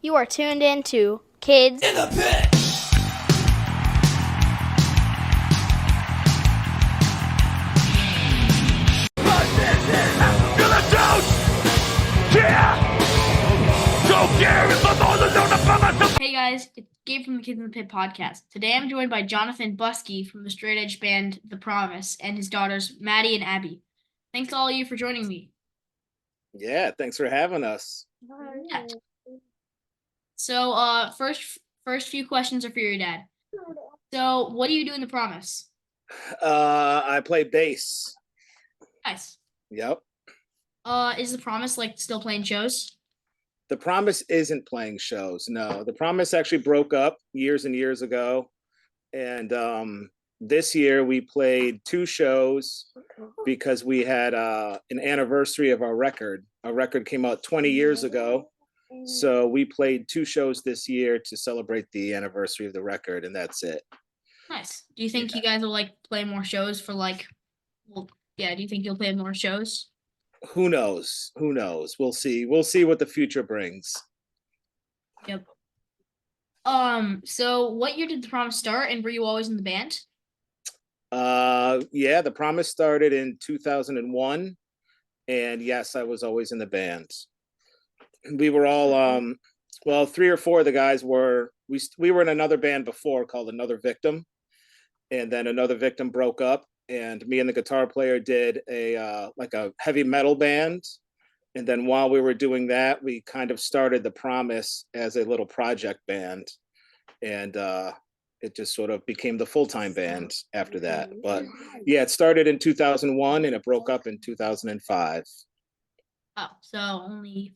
You are tuned in to Kids In the Pit! Hey guys, it's Gabe from the Kids in the Pit podcast. Today I'm joined by Jonathan Buske from the straight edge band The Promise and his daughters Maddy and Abby. Thanks to all of you for joining me. Yeah, thanks for having us. Yeah. So first few questions are for your dad. So what do you do in The Promise? I play bass. Nice. Yep. Is The Promise like still playing shows? The Promise isn't playing shows. No, The Promise actually broke up years and years ago. And this year we played 2 shows because we had an anniversary of our record. Our record came out 20 years ago. So we played 2 shows this year to celebrate the anniversary of the record, and that's it. Nice. Do you think you guys will like play more shows for do you think you'll play more shows? Who knows? Who knows? We'll see. We'll see what the future brings. Yep. So what year did The Promise start, and were you always in the band? Yeah, The Promise started in 2001, and yes, I was always in the band. We were all well, 3 or 4 of the guys were we were in another band before called Another Victim, and then Another Victim broke up, and me and the guitar player did a like a heavy metal band. And then while we were doing that, we kind of started The Promise as a little project band, and it just sort of became the full-time band after that. But yeah, it started in 2001 and it broke up in 2005. Oh, so only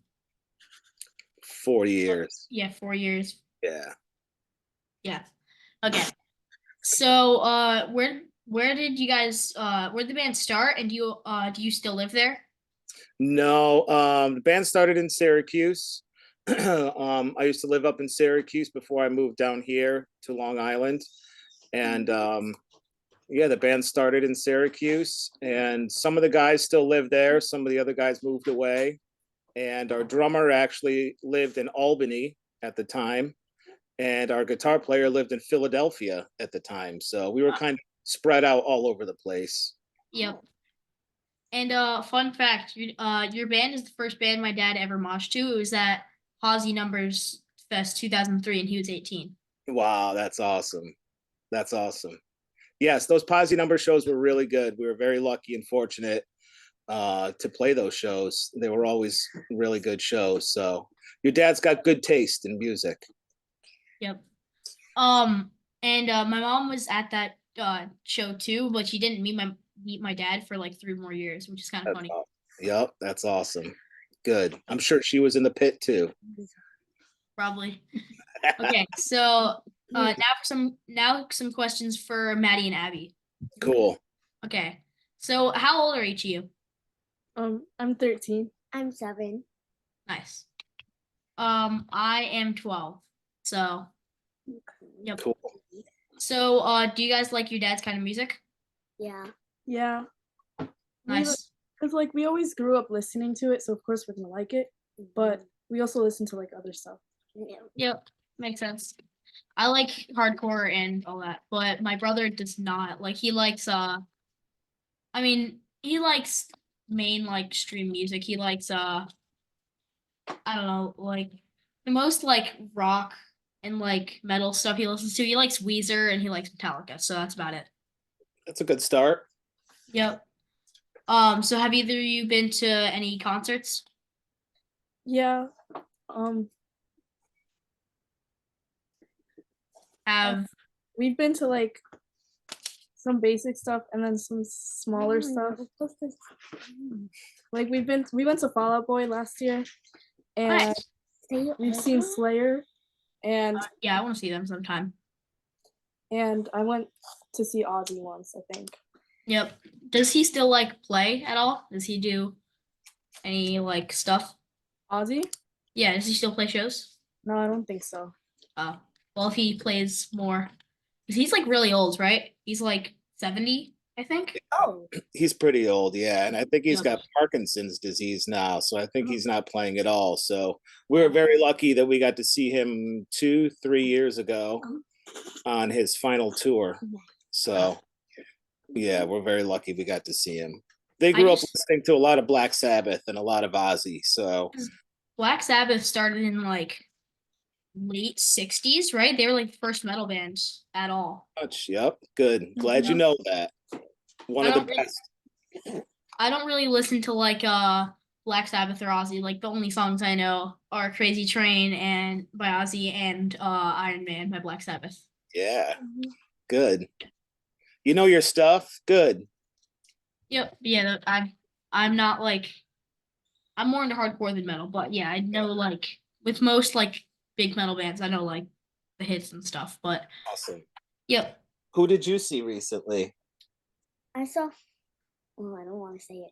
4 years. Yeah, 4 years. Yeah. Yeah. Okay. So where did you guys where did the band start, and do you still live there? No, the band started in Syracuse. I used to live up in Syracuse before I moved down here to Long Island. And yeah, the band started in Syracuse, and some of the guys still live there. Some of the other guys moved away. And our drummer actually lived in Albany at the time. And our guitar player lived in Philadelphia at the time. So we were kind of spread out all over the place. Yep. And fun fact, your band is the first band my dad ever moshed to. It was at Posy Numbers Fest 2003, and he was 18. Wow, that's awesome. That's awesome. Yes, those Posy Number shows were really good. We were very lucky and fortunate to play those shows. They were always really good shows. So your dad's got good taste in music. Yep. And my mom was at that show too, but she didn't meet my dad for like 3 more years, which is kind of funny. Yep, that's awesome. Good. I'm sure she was in the pit too. Probably. Okay, so now some questions for Maddy and Abby. Cool. Okay, so how old are each of you? I'm 13. I'm 7. Nice. I am 12. So, yep. Cool. So, do you guys like your dad's kind of music? Yeah. Yeah. Nice. Because like we always grew up listening to it, so of course we're gonna like it. But we also listen to like other stuff. Yep, makes sense. I like hardcore and all that, but my brother does not. Like he likes he likes main like stream music. He likes I don't know, like the most like rock and like metal stuff he listens to. He likes Weezer and he likes Metallica, so that's about it. That's a good start. Yep. So have either of you been to any concerts? Yeah. We've been to like some basic stuff and then some smaller stuff. Like we went to Fall Out Boy last year, and Nice. we've seen Slayer, and Yeah, I want to see them sometime. and I went to see Ozzy once, I think. Yep. Does he still like play at all? Does he do any like stuff? Ozzy? Yeah, does he still play shows? No, I don't think so. Well, if he plays more, 'cause he's like really old, right? He's like 70, I think. Oh, He's pretty old, yeah, and I think he's Yep. got Parkinson's disease now, so I think he's not playing at all. So we're very lucky that we got to see him 2, 3 years ago on his final tour. So yeah, we're very lucky we got to see him. They I grew up just listening to a lot of Black Sabbath and a lot of Ozzy. So Black Sabbath started in like late 60s, right? They were like the first metal bands at all. much, yep, good. Glad you Yep. know that. One I of the don't really, best. I don't really listen to like Black Sabbath or Ozzy. Like the only songs I know are Crazy Train and by Ozzy and Iron Man by Black Sabbath. Yeah, good. You know your stuff. Good. Yep. Yeah, I'm not like I'm more into hardcore than metal, but yeah, I know like with most like big metal bands, I know like the hits and stuff. But Awesome. yep. Who did you see recently? I saw. Oh, I don't want to say it.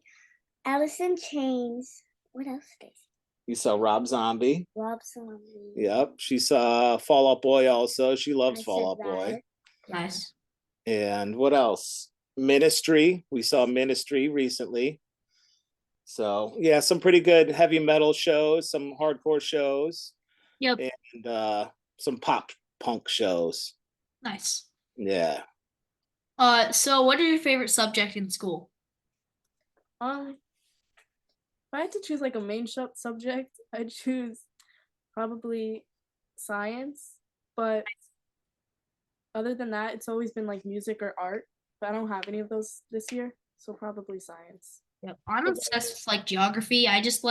Alice in Chains. What else did I see? You saw Rob Zombie. Rob Zombie. Yep. She saw Fall Out Boy also. She loves I Fall said Out Boy. that. Nice. And what else? Ministry. We saw Ministry recently. So yeah, some pretty good heavy metal shows, some hardcore shows, Yep. and some pop punk shows. Nice. Yeah. So what are your favorite subject in school? if I had to choose like a main subject, I'd choose probably science. But other than that, it's always been like music or art. But I don't have any of those this year, so probably science. Yep. I'm obsessed with like geography. I just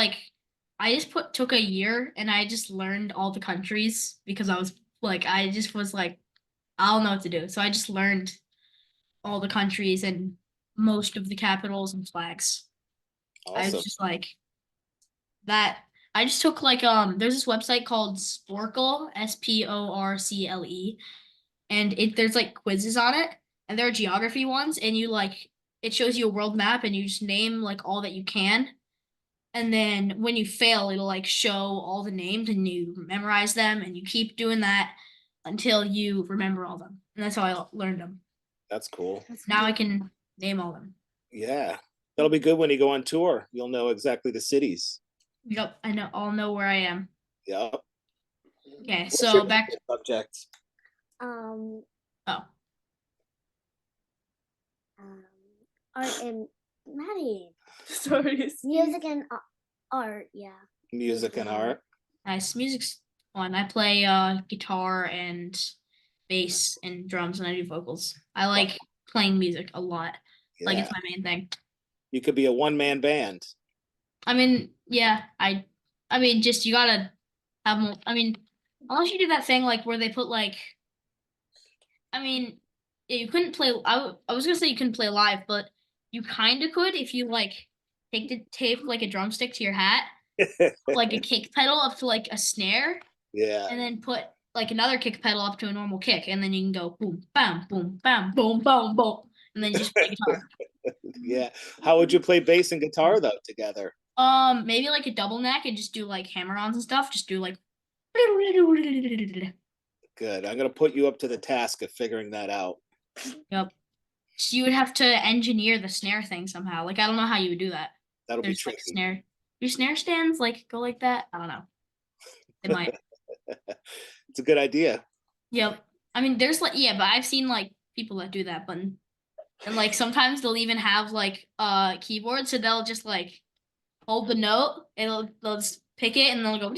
took a year and I just learned all the countries because I just was like I don't know what to do. So I just learned all the countries and most of the capitals and flags. I Awesome. was just like that. I just took like there's this website called Sporcle, Sporcle, and there's like quizzes on it and there are geography ones and you like it shows you a world map and you just name like all that you can. And then when you fail, it'll like show all the names and you memorize them and you keep doing that until you remember all them. And that's how I learned them. That's cool. Now I can name all them. Yeah. That'll be good when you go on tour. You'll know exactly the cities. Yep, I'll know where I am. Yep. Okay, What's so your back. favorite subject? Um, Oh, art and Maddy. Sorry. Music and art. Yeah. Music and art. nice. Music's fun. I play guitar and bass and drums, and I do vocals. I like playing music a lot. Like Yeah. it's my main thing. You could be a one-man band. I mean, yeah, I mean, just you gotta have more. I mean, unless you do that thing like where they put like, I mean, yeah, you couldn't play. I was gonna say you couldn't play live, but you kind of could if you like tape like a drumstick to your hat, like a kick pedal up to like a snare, Yeah. and then put like another kick pedal up to a normal kick, and then you can go boom, bam, boom, bam, boom, boom, boom, and then you just play guitar. Yeah. How would you play bass and guitar though together? Maybe like a double neck and just do like hammer-ons and stuff. Just do like. Good. I'm gonna put you up to the task of figuring that out. Yep. So you would have to engineer the snare thing somehow. Like I don't know how you would do that. That'll be There's like tricky. snare. Do snare stands like go like that? I don't know. They might. It's a good idea. Yep. I mean, there's like yeah, but I've seen like people that do that, but and like sometimes they'll even have like keyboard, so they'll just like hold the note and they'll just pick it and they'll go on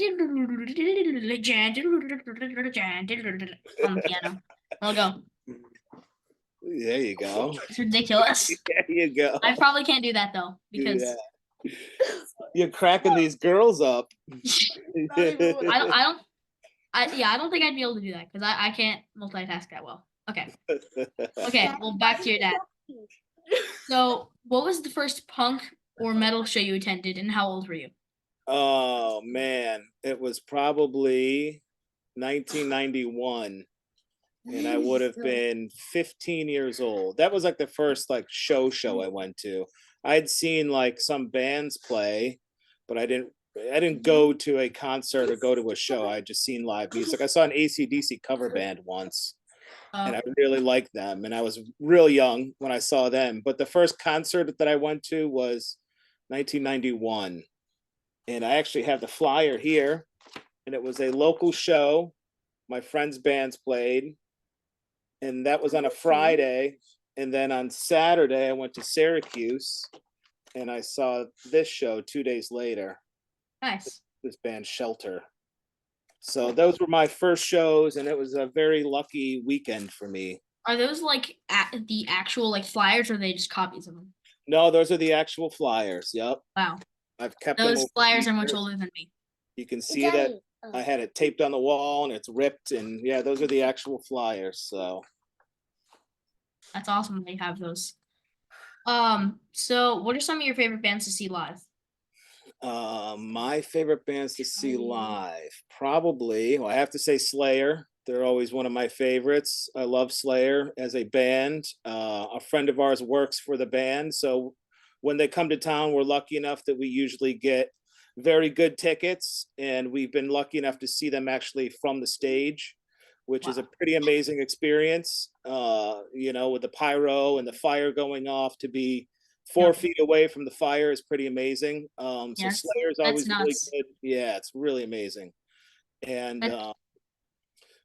the piano. They'll go. There you go. It's ridiculous. There you go. I probably can't do that though because Yeah. You're cracking these girls up. I don't think I'd be able to do that because I can't multitask that well. Okay. Okay, well back to your dad. So what was the first punk or metal show you attended and how old were you? Oh man, it was probably 1991 and I would have been 15 years old. That was like the first like show I went to. I'd seen like some bands play, but I didn't go to a concert or go to a show. I just seen live music. I saw an AC/DC cover band once. and I really liked them. And I was real young when I saw them. But the first concert that I went to was 1991, and I actually have the flyer here. And it was a local show. My friends' bands played, and that was on a Friday. And then on Saturday, I went to Syracuse, and I saw this show 2 days later. Nice. This band Shelter. So those were my first shows, and it was a very lucky weekend for me. Are those like the actual like flyers, or are they just copies of them? No, those are the actual flyers. Yep, Wow, I've kept them those over flyers the are much years. older than me. You can see that Oh, I had it taped on the wall, and it's ripped. And yeah, those are the actual flyers. So That's awesome that you have those. So what are some of your favorite bands to see live? my favorite bands to see live, probably, well, I have to say Slayer. They're always one of my favorites. I love Slayer as a band. A friend of ours works for the band, so when they come to town, we're lucky enough that we usually get very good tickets, and we've been lucky enough to see them actually from the stage, which is a Wow. pretty amazing experience. With the pyro and the fire going off, to be 4 feet away from the fire is pretty amazing. So Yes, Slayer is that's always really nuts. good. Yeah, it's really amazing. And That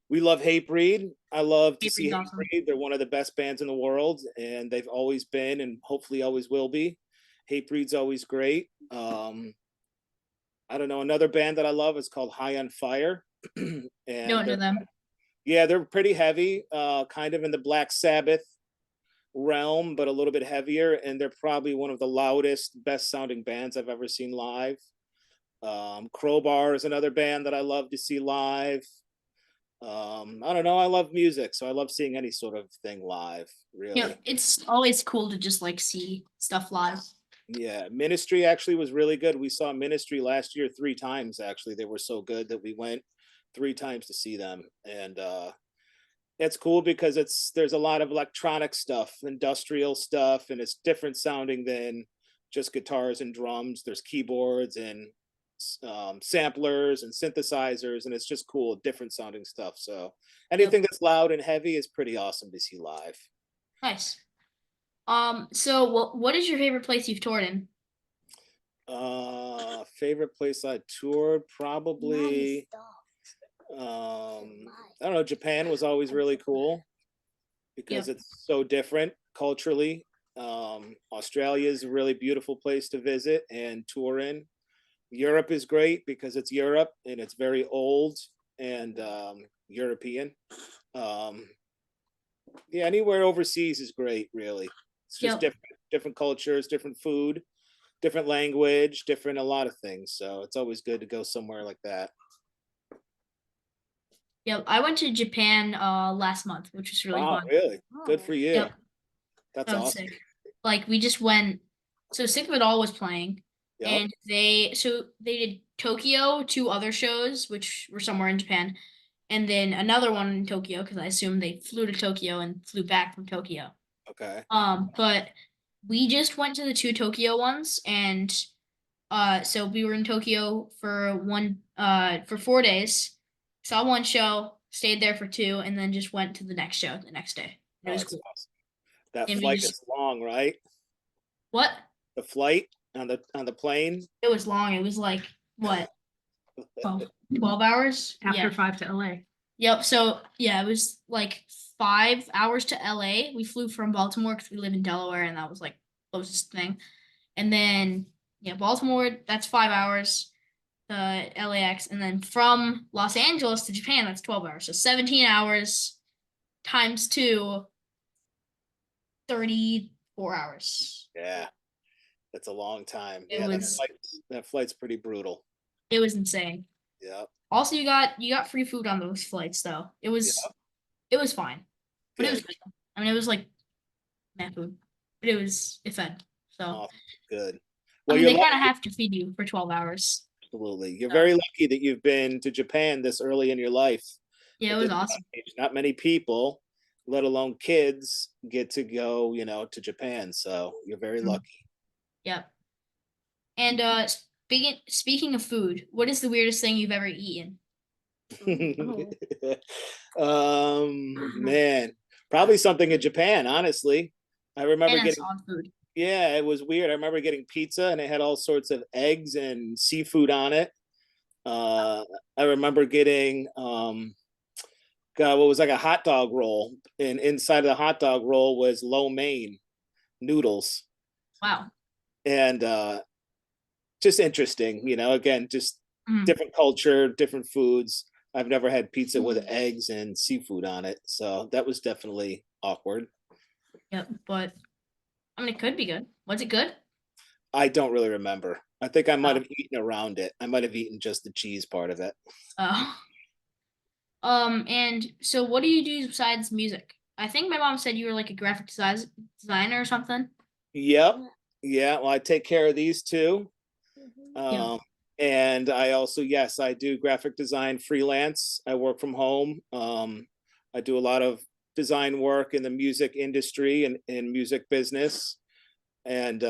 we love Hatebreed. I love to see Paper's awesome. Hatebreed. They're one of the best bands in the world, and they've always been, and hopefully always will be. Hatebreed's always great. I don't know. Another band that I love is called High on Fire, and Don't know them. yeah, they're pretty heavy, kind of in the Black Sabbath realm, but a little bit heavier. And they're probably one of the loudest, best sounding bands I've ever seen live. Crowbar is another band that I love to see live. I don't know. I love music, so I love seeing any sort of thing live, really. It's always cool to just like see stuff live. Yeah, Ministry actually was really good. We saw Ministry last year 3 times, actually. They were so good that we went 3 times to see them. And it's cool because there's a lot of electronic stuff, industrial stuff, and it's different sounding than just guitars and drums. There's keyboards and samplers and synthesizers, and it's just cool, different sounding stuff. So anything that's loud and heavy is pretty awesome to see live. Nice. So what is your favorite place you've toured in? Favorite place I toured, Maddie, probably stop. I don't know, Japan was always really cool because Yep. it's so different culturally. Australia is a really beautiful place to visit and tour in. Europe is great because it's Europe and it's very old and European. Yeah, anywhere overseas is great, really. It's just Yep. different cultures, different food, different language, different a lot of things. So it's always good to go somewhere like that. Yep. I went to Japan last month, which was really Wow, fun. really? Good for you. Yep. That's That was awesome. sick. Like we just went. So Sick of It All was playing, Yep. and they did Tokyo, 2 other shows, which were somewhere in Japan, and then another one in Tokyo because I assume they flew to Tokyo and flew back from Tokyo. Okay. But we just went to the 2 Tokyo ones, and so we were in Tokyo for 4 days, saw one show, stayed there for 2, and then just went to the next show the next day. It Oh, was that's cool. awesome. That And we flight just is long, right? what? The flight on the plane. It was long. It was like what? 12 hours? After Yeah. 5 to LA. Yep. So yeah, it was like 5 hours to LA. We flew from Baltimore because we live in Delaware, and that was like closest thing. And then yeah, Baltimore, that's 5 hours to LAX, and then from Los Angeles to Japan, that's 12 hours. So 17 hours times 2, 34 hours. Yeah, that's a long time. It Yeah, was that flight's pretty brutal. it was insane. Yep. Also, you got free food on those flights though. It was fine. But it was Good. good. I mean, it was like mad food, but it fed. So Oh, good. I Well, mean, you're they kind of lucky, have to feed you for 12 hours. absolutely. You're So very lucky that you've been to Japan this early in your life. yeah, it At was this young awesome. age. Not many people, let alone kids, get to go, to Japan. So you're very Mhm. lucky. Yep. And speaking of food, what is the weirdest thing you've ever eaten? Oh. Man, probably something in Japan, honestly. I remember And it's getting, on food. yeah, it was weird. I remember getting pizza and it had all sorts of eggs and seafood on it. I remember getting what was like a hot dog roll, and inside of the hot dog roll was lo mein noodles, Wow. and just interesting, again, just Mhm. different culture, different foods. I've never had pizza with eggs and seafood on it, so that was definitely awkward. Yep. But I mean, it could be good. Was it good? I don't really remember. I think I might Oh. have eaten around it. I might have eaten just the cheese part of it. Oh. And so what do you do besides music? I think my mom said you were like a graphic designer or something. Yep. Yeah. Well, I take care of these two. Yeah. And I also, yes, I do graphic design freelance. I work from home. I do a lot of design work in the music industry and in music business. And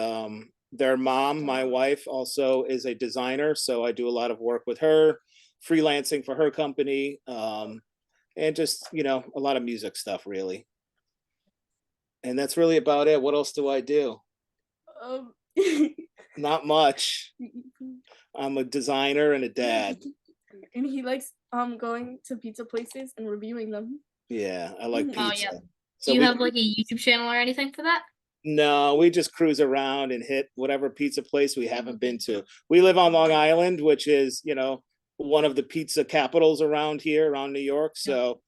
their mom, my wife, also is a designer. So I do a lot of work with her, freelancing for her company, and just, a lot of music stuff, really. And that's really about it. What else do I do? Um, Not much. I'm a designer and a dad. and he likes going to pizza places and reviewing them. Yeah, I like Oh, pizza. yeah. So Do you we have like a YouTube channel or anything for that? no, we just cruise around and hit whatever pizza place we haven't been to. We live on Long Island, which is, one of the pizza capitals around here, around New York. So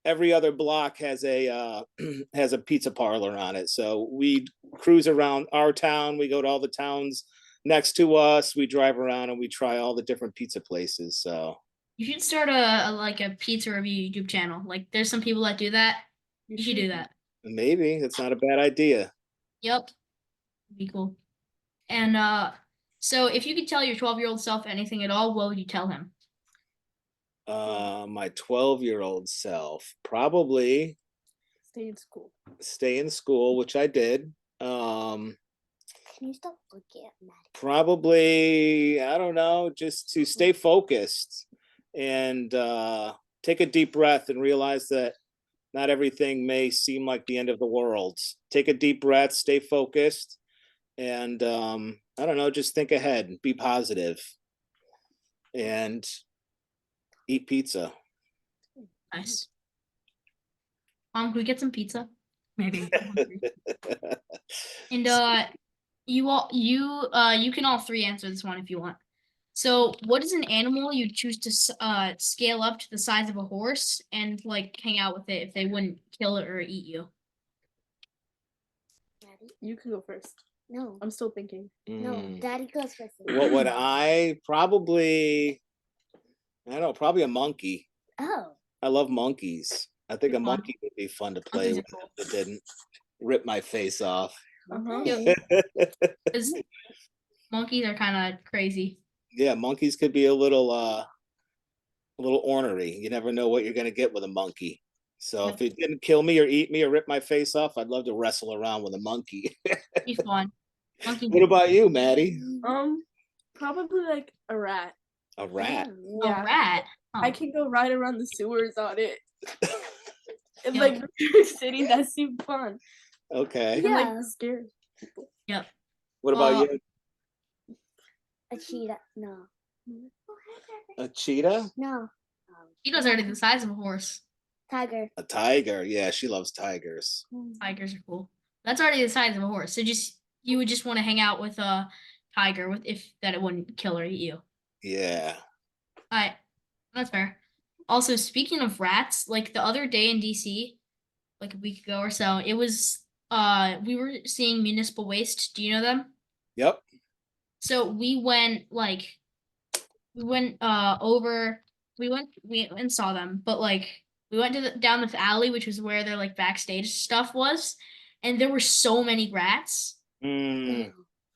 every other block has a has a pizza parlor on it. So we cruise around our town. We go to all the towns next to us. We drive around and we try all the different pizza places. So You should start a pizza review YouTube channel. Like there's some people that do that. You should do that. maybe that's not a bad idea. Yep. Be cool. And so if you could tell your 12-year-old self anything at all, what would you tell him? My 12-year-old self probably Stay in school. stay in school, which I did. Can you stop looking at Maddy? Probably, I don't know, just to stay focused and take a deep breath and realize that not everything may seem like the end of the world. Take a deep breath, stay focused, and I don't know, just think ahead, be positive, and eat pizza. Nice. Can we get some pizza? Maybe. And you can all three answer this one if you want. So, what is an animal you choose to scale up to the size of a horse and like hang out with it if they wouldn't kill it or eat you? Daddy? You can go first. No, I'm still thinking. no, Mm. Daddy goes first. What would I probably? I don't know, probably a monkey. Oh, I love monkeys. I think a Fun. monkey would be fun to play Monkeys with are cool. if it didn't rip my face off. Uh-huh. Yep. 'Cause monkeys are kind of crazy. Yeah, monkeys could be a little ornery. You never know what you're gonna get with a monkey. So if Yep. it didn't kill me or eat me or rip my face off, I'd love to wrestle around with a monkey. Be fun. Monkey. What about you, Maddie? Probably like a rat. A rat. oh, A Yeah. rat. I Oh. can go ride around the sewers on it. And Yeah. like New York City, that seemed fun. Okay. And Yeah. like scare people. Yep. What about you? a cheetah. No. A cheetah? No. Cheetah's already the size of a horse. Tiger. A tiger. Yeah, she loves tigers. Tigers are cool. That's already the size of a horse. So you would just want to hang out with a tiger with if that it wouldn't kill or eat you. Yeah. Alright. That's fair. Also, speaking of rats, like the other day in DC, like a week ago or so, it was we were seeing municipal waste. Do you know them? Yep. So we went over we went and saw them, but like we went to down the alley, which was where their like backstage stuff was, and there were so many rats. Mm.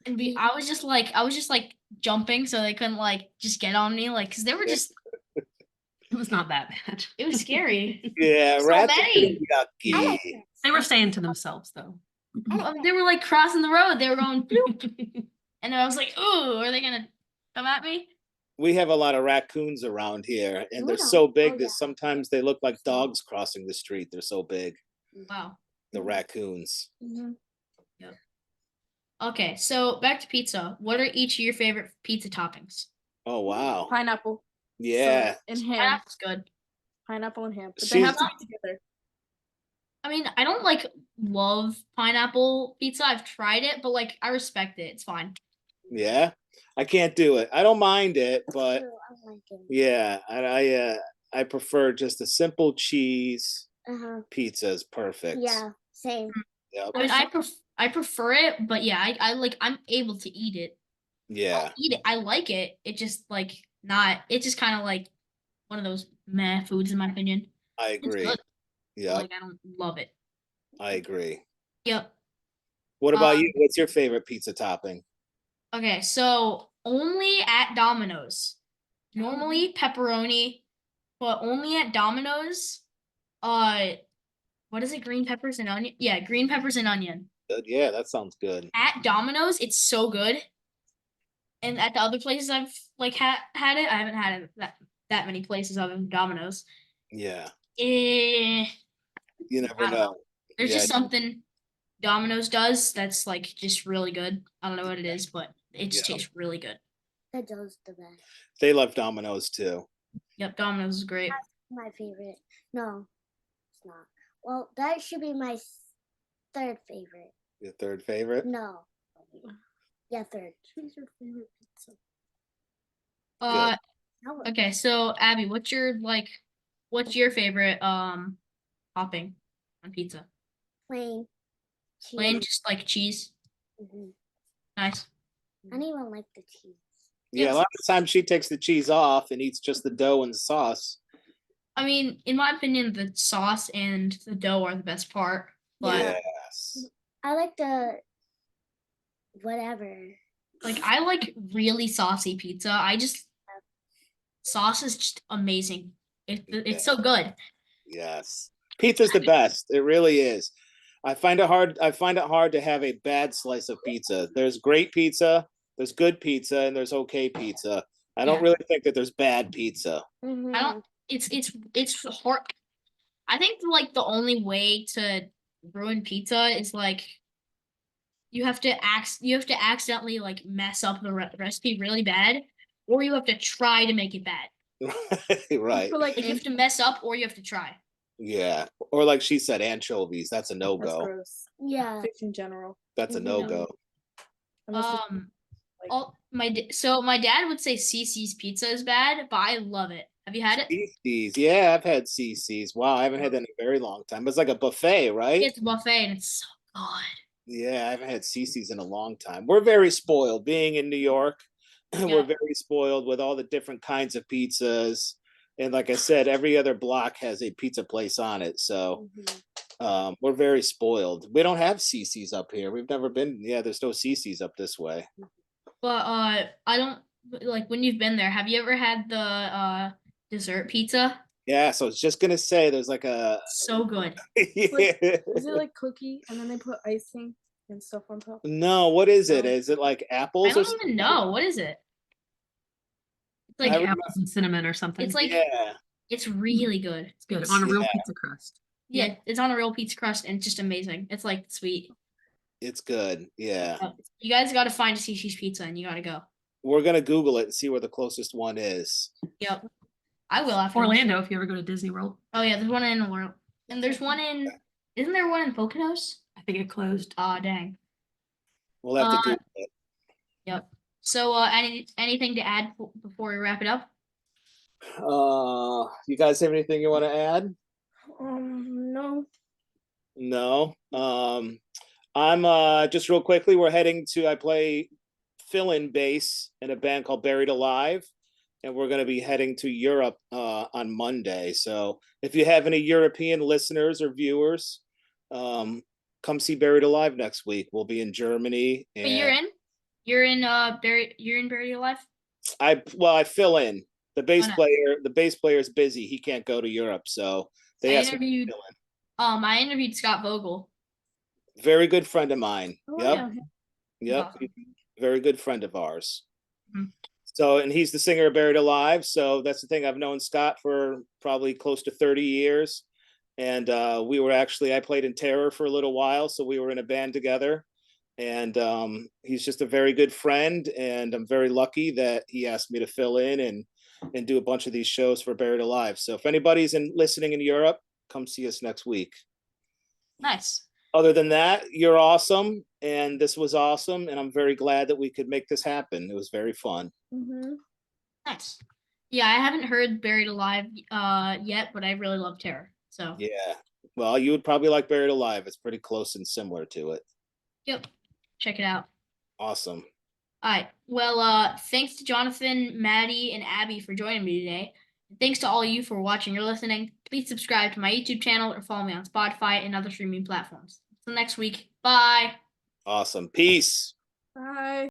And I was just like jumping so they couldn't like just get on me, like because they were just It was not that bad. it was scary. Yeah, So rats are many. pretty I yucky. like that. They were staying to themselves though. They were like crossing the road. They were going bloop. And I was like, ooh, are they gonna come at me? We have a lot of raccoons around here, and No, they're we so don't. big Oh, that yeah. sometimes they look like dogs crossing the street. They're so big, Wow. the raccoons. Mhm. Okay, so back to pizza. What are each of your favorite pizza toppings? Oh wow. Pineapple. Yeah. So, and ham. Pineapple's good. Pineapple and ham. But they have to be together. I mean, I don't like love pineapple pizza. I've tried it, but like I respect it. It's fine. Yeah. I can't do it. I don't mind it, but True, I like it. yeah, I prefer just a simple cheese pizza is perfect. Yeah, same. Yep. I mean, I prefer it, but yeah, I like I'm able to eat it. Yeah. I'll eat it. I like it. It just like not. It's just kind of like one of those meh foods in my opinion. I It's agree. good, but, Yep. like I don't love it. I agree. Yep. What about you? Um, What's your favorite pizza topping? Okay, so only at Domino's. Normally pepperoni, but only at Domino's. What is it? Green peppers and onion? Yeah, green peppers and onion. Yeah, that sounds good. At Domino's, it's so good. And at the other places I've like had it, I haven't had it that many places other than Domino's. Yeah. Eh, You never I don't know. there's Yeah. just something Domino's does that's like just really good. I don't know what it is, but it just Yeah. tastes really good. That does the best. They love Domino's too. Yep, Domino's is great. My favorite. No, it's not. Well, that should be my third favorite. Your third favorite? No. Yeah, third. Choose your favorite pizza. No, Okay, so Abby, what's your favorite topping on pizza? plain cheese. Plain, just like cheese. Mhm. Nice. I don't even like the cheese. Yeah, Yes. a lot of times she takes the cheese off and eats just the dough and the sauce. I mean, in my opinion, the sauce and the dough are the best part. But Yeah. Yes. I like the whatever. like I like really saucy pizza. Sauce is just amazing. It's so good. Yes. Pizza's the best. It really is. I find it hard to have a bad slice of pizza. There's great pizza, there's good pizza, and there's okay pizza. I don't Yeah. really think that there's bad pizza. Mhm. I don't it's hard. I think like the only way to ruin pizza is like you have to accidentally like mess up the recipe really bad, or you have to try to make it bad. Right. For like Like you have to mess up or you have to try. Yeah. Or like she said, anchovies. That's a that's no-go. gross. Yeah. Fish in general. That's a Mhm. no-go. Unless it's like My dad would say CC's pizza is bad, but I love it. Have you had it? CC's. Yeah, I've had CC's. Wow, I haven't had that in a very long time. It's like a buffet, right? It's a buffet and it's so good. Yeah, I haven't had CC's in a long time. We're very spoiled being in New York. Yeah. We're very spoiled with all the different kinds of pizzas. And like I said, every other block has a pizza place on it. So Mhm. we're very spoiled. We don't have CC's up here. We've never been, yeah, there's no CC's up this way. But I don't like when you've been there. Have you ever had the dessert pizza? Yeah, so I was just gonna say there's like a So good. yeah. is it like cookie and then they put icing and stuff on top? No, what is it? Is it like I apples or don't something? even know. What is it? It's I like remember- Apples and cinnamon or something. it's like Yeah, it's really good. It's good on a real Yeah. pizza crust. Yeah, it's on a real pizza crust and it's just amazing. It's like sweet. it's good. Yeah. You guys got to find CC's Pizza and you got to go. We're gonna Google it and see where the closest one is. Yep. I will after. Orlando, if you ever go to Disney World. Oh yeah, there's one in Orlando. And there's one in isn't there one in Poconos? I think it closed. Ah, dang. We'll have to Uh, Google it. Yep. So anything to add before we wrap it up? You guys have anything you want to add? No. No. I'm just real quickly, we're heading to I play fill-in bass in a band called Buried Alive, and we're gonna be heading to Europe on Monday. So if you have any European listeners or viewers, come see Buried Alive next week. We'll be in Germany But you're and in? You're in Buried Alive? I fill in. The bass nice. player is busy. He can't go to Europe, so they I asked me to interviewed fill in. I interviewed Scott Vogel. Very good friend of mine. Oh, Yep. yeah. Yep. Awesome. Very good friend of ours. Mhm. So, and he's the singer of Buried Alive. So that's the thing. I've known Scott for probably close to 30 years. And I played in Terror for a little while. So we were in a band together. And he's just a very good friend. And I'm very lucky that he asked me to fill in and do a bunch of these shows for Buried Alive. So if anybody's listening in Europe, come see us next week. Nice. Other than that, you're awesome. And this was awesome. And I'm very glad that we could make this happen. It was very fun. Mm-hmm. Nice. Yeah, I haven't heard Buried Alive yet, but I really love Terror. So Yeah. Well, you would probably like Buried Alive. It's pretty close and similar to it. yep. Check it out. Awesome. All right. Well, thanks to Jonathan, Maddie, and Abby for joining me today. Thanks to all of you for watching or listening. Please subscribe to my YouTube channel or follow me on Spotify and other streaming platforms. Until next week. Bye. Awesome. Peace. Bye.